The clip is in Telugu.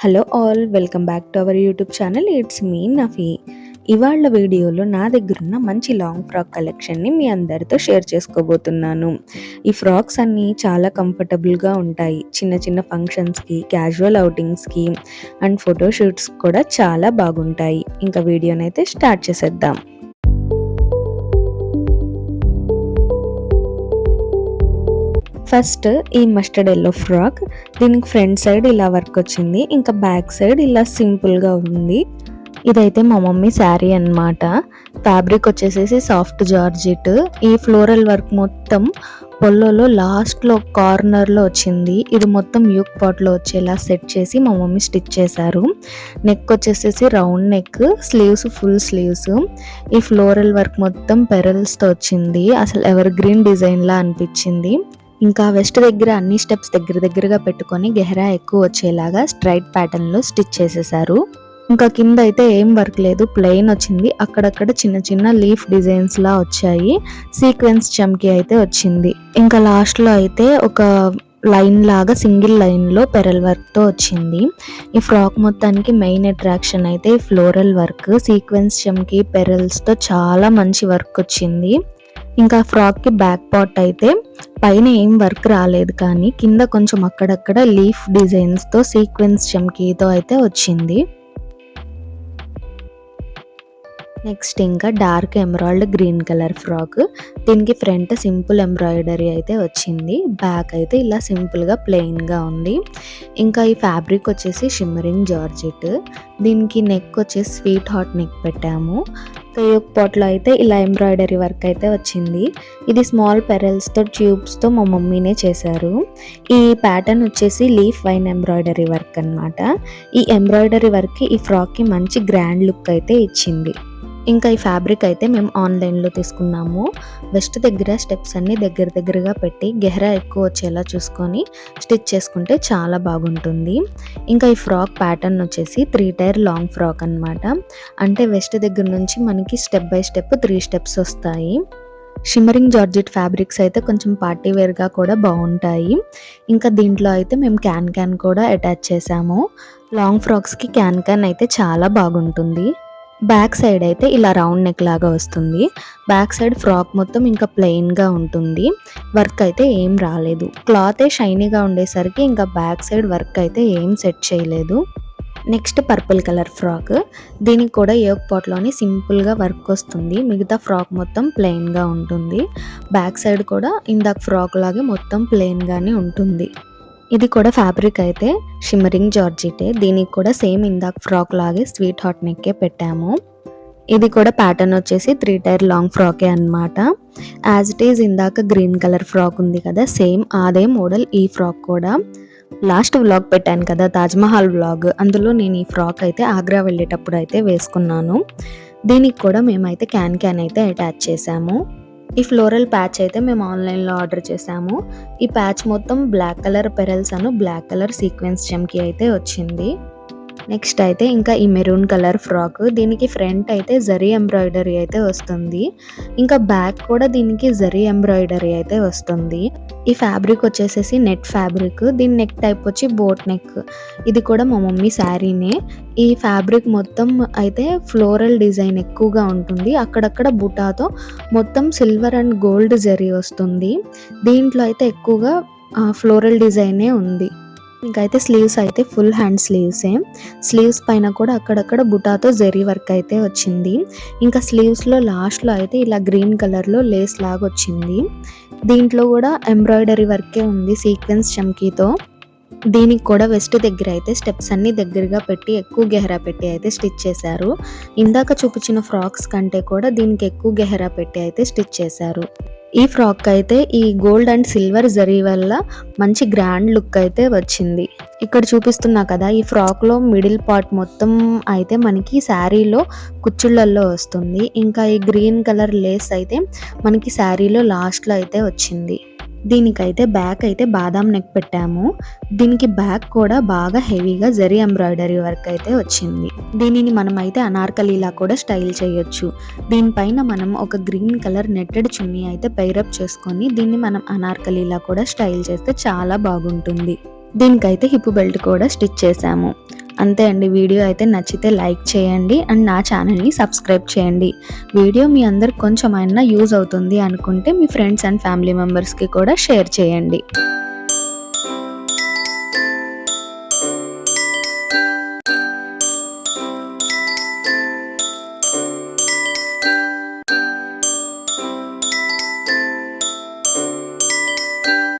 Hello all, welcome back to our YouTube channel. It's me Nafi. ఇవాళ వీడియోలో నా దగ్గరున్న మంచి లాంగ్ ఫ్రాక్ కలెక్షన్ని మీ అందరితో షేర్ చేసుకోబోతున్నాను. ఈ ఫ్రాక్స్ అన్నీ చాలా కంఫర్టబుల్గా ఉంటాయి. చిన్న చిన్న ఫంక్షన్స్కి, క్యాజువల్ అవుటింగ్స్కి అండ్ ఫోటోషూట్స్ కూడా చాలా బాగుంటాయి. ఇంకా వీడియోనైతే స్టార్ట్ చేసేద్దాం. ఫస్ట్ ఈ మస్టర్డ్ ఎల్లో ఫ్రాక్, దీనికి ఫ్రంట్ సైడ్ ఇలా వర్క్ వచ్చింది, ఇంకా బ్యాక్ సైడ్ ఇలా సింపుల్గా ఉంది. ఇదైతే మా మమ్మీ శారీ అన్నమాట. ఫ్యాబ్రిక్ వచ్చేసేసి సాఫ్ట్ జార్జెట్. ఈ ఫ్లోరల్ వర్క్ మొత్తం పొల్లోలో లాస్ట్లో కార్నర్లో వచ్చింది. ఇది మొత్తం యూక్ పాట్లో వచ్చేలా సెట్ చేసి మా మమ్మీ స్టిచ్ చేశారు. నెక్ వచ్చేసేసి round neck, sleeves full sleeves. ఈ ఫ్లోరల్ వర్క్ మొత్తం పెరల్స్తో వచ్చింది. అసలు ఎవర్ గ్రీన్ డిజైన్లా అనిపించింది. ఇంకా వెస్ట్ దగ్గర అన్ని స్టెప్స్ దగ్గరగా పెట్టుకొని గెహరా ఎక్కువ వచ్చేలాగా స్ట్రైట్ ప్యాటర్న్లో స్టిచ్ చేసేసారు. ఇంకా కింద అయితే ఏం వర్క్ లేదు, ప్లెయిన్ వచ్చింది. అక్కడక్కడ చిన్న చిన్న లీఫ్ డిజైన్స్ లా వచ్చాయి. సీక్వెన్స్ చమ్కీ అయితే వచ్చింది. ఇంకా లాస్ట్లో అయితే ఒక లైన్ లాగా సింగిల్ లైన్లో పెరల్ వర్క్తో వచ్చింది. ఈ ఫ్రాక్ మొత్తానికి మెయిన్ అట్రాక్షన్ అయితే ఈ ఫ్లోరల్ వర్క్, సీక్వెన్స్ చమ్కీ పెరల్స్తో చాలా మంచి వర్క్ వచ్చింది. ఇంకా ఫ్రాక్కి బ్యాక్ పార్ట్ అయితే పైన ఏం వర్క్ రాలేదు, కానీ కింద కొంచెం అక్కడక్కడ లీఫ్ డిజైన్స్తో సీక్వెన్స్ చమ్కీతో అయితే వచ్చింది. నెక్స్ట్ ఇంకా dark emerald green colour frock. దీనికి ఫ్రంట్ సింపుల్ ఎంబ్రాయిడరీ అయితే వచ్చింది. బ్యాక్ అయితే ఇలా సింపుల్గా ప్లెయిన్గా ఉంది. ఇంకా ఈ ఫ్యాబ్రిక్ వచ్చేసి షిమ్మరింగ్ జార్జెట్. దీనికి నెక్ వచ్చేసి స్వీట్ హాట్ నెక్ పెట్టాము. యోక్ పాట్లో అయితే ఇలా ఎంబ్రాయిడరీ వర్క్ అయితే వచ్చింది. ఇది స్మాల్ పెరల్స్తో ట్యూబ్స్తో మా మమ్మీనే చేశారు. ఈ ప్యాటర్న్ వచ్చేసి లీఫ్ వైన్ ఎంబ్రాయిడరీ వర్క్ అన్నమాట. ఈ ఎంబ్రాయిడరీ వర్క్కి ఈ ఫ్రాక్కి మంచి గ్రాండ్ లుక్ అయితే ఇచ్చింది. ఇంకా ఈ ఫ్యాబ్రిక్ అయితే మేము ఆన్లైన్లో తీసుకున్నాము. వెస్ట్ దగ్గర స్టెప్స్ అన్నీ దగ్గరగా పెట్టి గెహరా ఎక్కువ వచ్చేలా చూసుకొని స్టిచ్ చేసుకుంటే చాలా బాగుంటుంది. ఇంకా ఈ ఫ్రాక్ ప్యాటర్న్ వచ్చేసి 3 టైర్ లాంగ్ ఫ్రాక్ అన్నమాట. అంటే వెస్ట్ దగ్గర నుంచి మనకి స్టెప్ బై స్టెప్ 3 స్టెప్స్ వస్తాయి. షిమ్మరింగ్ జార్జెట్ ఫ్యాబ్రిక్స్ అయితే కొంచెం పార్టీ వేర్గా కూడా బాగుంటాయి. ఇంకా దీంట్లో అయితే మేము క్యాన్ కూడా అటాచ్ చేసాము. లాంగ్ ఫ్రాక్స్కి క్యాన్ అయితే చాలా బాగుంటుంది. బ్యాక్ సైడ్ అయితే ఇలా రౌండ్ నెక్ లాగా వస్తుంది. బ్యాక్ సైడ్ ఫ్రాక్ మొత్తం ఇంకా ప్లెయిన్గా ఉంటుంది. వర్క్ అయితే ఏం రాలేదు. క్లాత్ షైనీగా ఉండేసరికి ఇంకా బ్యాక్ సైడ్ వర్క్ అయితే ఏం సెట్ చేయలేదు. Next purple colour frock. దీనికి కూడా యోక్ పాట్లోని సింపుల్గా వర్క్ వస్తుంది. మిగతా ఫ్రాక్ మొత్తం ప్లెయిన్గా ఉంటుంది. బ్యాక్ సైడ్ కూడా ఇందాక ఫ్రాక్ లాగే మొత్తం ప్లెయిన్గానే ఉంటుంది. ఇది కూడా ఫ్యాబ్రిక్ అయితే షిమ్మరింగ్ జార్జెటే. దీనికి కూడా సేమ్ ఇందాక ఫ్రాక్ లాగే స్వీట్ హాట్ నెక్కే పెట్టాము. ఇది కూడా ప్యాటర్న్ వచ్చేసి 3 టైర్ లాంగ్ ఫ్రాకే అన్నమాట. యాజ్ ఇట్ ఈజ్ ఇందాక గ్రీన్ కలర్ ఫ్రాక్ ఉంది కదా, సేమ్ అదే మోడల్ ఈ ఫ్రాక్ కూడా. లాస్ట్ వ్లాగ్ పెట్టాను కదా, తాజ్మహల్ వ్లాగ్, అందులో నేను ఈ ఫ్రాక్ అయితే ఆగ్రా వెళ్ళేటప్పుడు అయితే వేసుకున్నాను. దీనికి కూడా మేమైతే క్యాన్ అయితే అటాచ్ చేసాము. ఈ ఫ్లోరల్ ప్యాచ్ అయితే మేము ఆన్లైన్లో ఆర్డర్ చేసాము. ఈ ప్యాచ్ మొత్తం బ్లాక్ కలర్ పెరల్స్ అను బ్లాక్ కలర్ సీక్వెన్స్ చమ్కీ అయితే వచ్చింది. నెక్స్ట్ అయితే ఇంకా ఈ మెరూన్ కలర్ ఫ్రాక్. దీనికి ఫ్రంట్ అయితే జరీ ఎంబ్రాయిడరీ అయితే వస్తుంది. ఇంకా బ్యాక్ కూడా దీనికి జరీ ఎంబ్రాయిడరీ అయితే వస్తుంది. ఈ ఫ్యాబ్రిక్ వచ్చేసేసి నెట్ ఫ్యాబ్రిక్. దీని నెక్ టైప్ వచ్చి బోట్ నెక్. ఇది కూడా మా మమ్మీ శారీనే. ఈ ఫ్యాబ్రిక్ మొత్తం అయితే ఫ్లోరల్ డిజైన్ ఎక్కువగా ఉంటుంది. అక్కడక్కడ బుటాతో మొత్తం సిల్వర్ అండ్ గోల్డ్ జరీ వస్తుంది. దీంట్లో అయితే ఎక్కువగా ఫ్లోరల్ డిజైనే ఉంది. ఇంకైతే స్లీవ్స్ అయితే ఫుల్ హ్యాండ్ స్లీవ్సే. స్లీవ్స్ పైన కూడా అక్కడక్కడ బుటాతో జరీ వర్క్ అయితే వచ్చింది. ఇంకా స్లీవ్స్లో లాస్ట్లో అయితే ఇలా గ్రీన్ కలర్లో లేస్ లాగా వచ్చింది. దీంట్లో కూడా ఎంబ్రాయిడరీ వర్కే ఉంది సీక్వెన్స్ చమ్కీతో. దీనికి కూడా వెస్ట్ దగ్గర అయితే స్టెప్స్ అన్ని దగ్గరగా పెట్టి ఎక్కువ గెహరా పెట్టి అయితే స్టిచ్ చేశారు. ఇందాక చూపించిన ఫ్రాక్స్ కంటే కూడా దీనికి ఎక్కువ గెహరా పెట్టి అయితే స్టిచ్ చేశారు. ఈ ఫ్రాక్ అయితే ఈ గోల్డ్ అండ్ సిల్వర్ జరీ వల్ల మంచి గ్రాండ్ లుక్ అయితే వచ్చింది. ఇక్కడ చూపిస్తున్నా కదా, ఈ ఫ్రాక్లో మిడిల్ పార్ట్ మొత్తం అయితే మనకి శారీలో కుచ్చుళ్ళల్లో వస్తుంది. ఇంకా ఈ గ్రీన్ కలర్ లేస్ అయితే మనకి శారీలో లాస్ట్లో అయితే వచ్చింది. దీనికైతే బ్యాక్ అయితే బాదాం నెక్ పెట్టాము. దీనికి బ్యాక్ కూడా బాగా హెవీగా జరీ ఎంబ్రాయిడరీ వర్క్ అయితే వచ్చింది. దీనిని మనం అయితే అనార్కలీలా కూడా స్టైల్ చేయొచ్చు. దీనిపైన మనం ఒక గ్రీన్ కలర్ నెట్టెడ్ చున్నీ అయితే పైరప్ చేసుకొని దీన్ని మనం అనార్కలీలా కూడా స్టైల్ చేస్తే చాలా బాగుంటుంది. దీనికైతే హిప్ బెల్ట్ కూడా స్టిచ్ చేసాము. అంతే అండి. వీడియో అయితే నచ్చితే లైక్ చేయండి అండ్ నా ఛానల్ని సబ్స్క్రైబ్ చేయండి. వీడియో మీ అందరికి కొంచెమైనా యూజ్ అవుతుంది అనుకుంటే మీ ఫ్రెండ్స్ అండ్ ఫ్యామిలీ మెంబర్స్కి కూడా షేర్ చేయండి.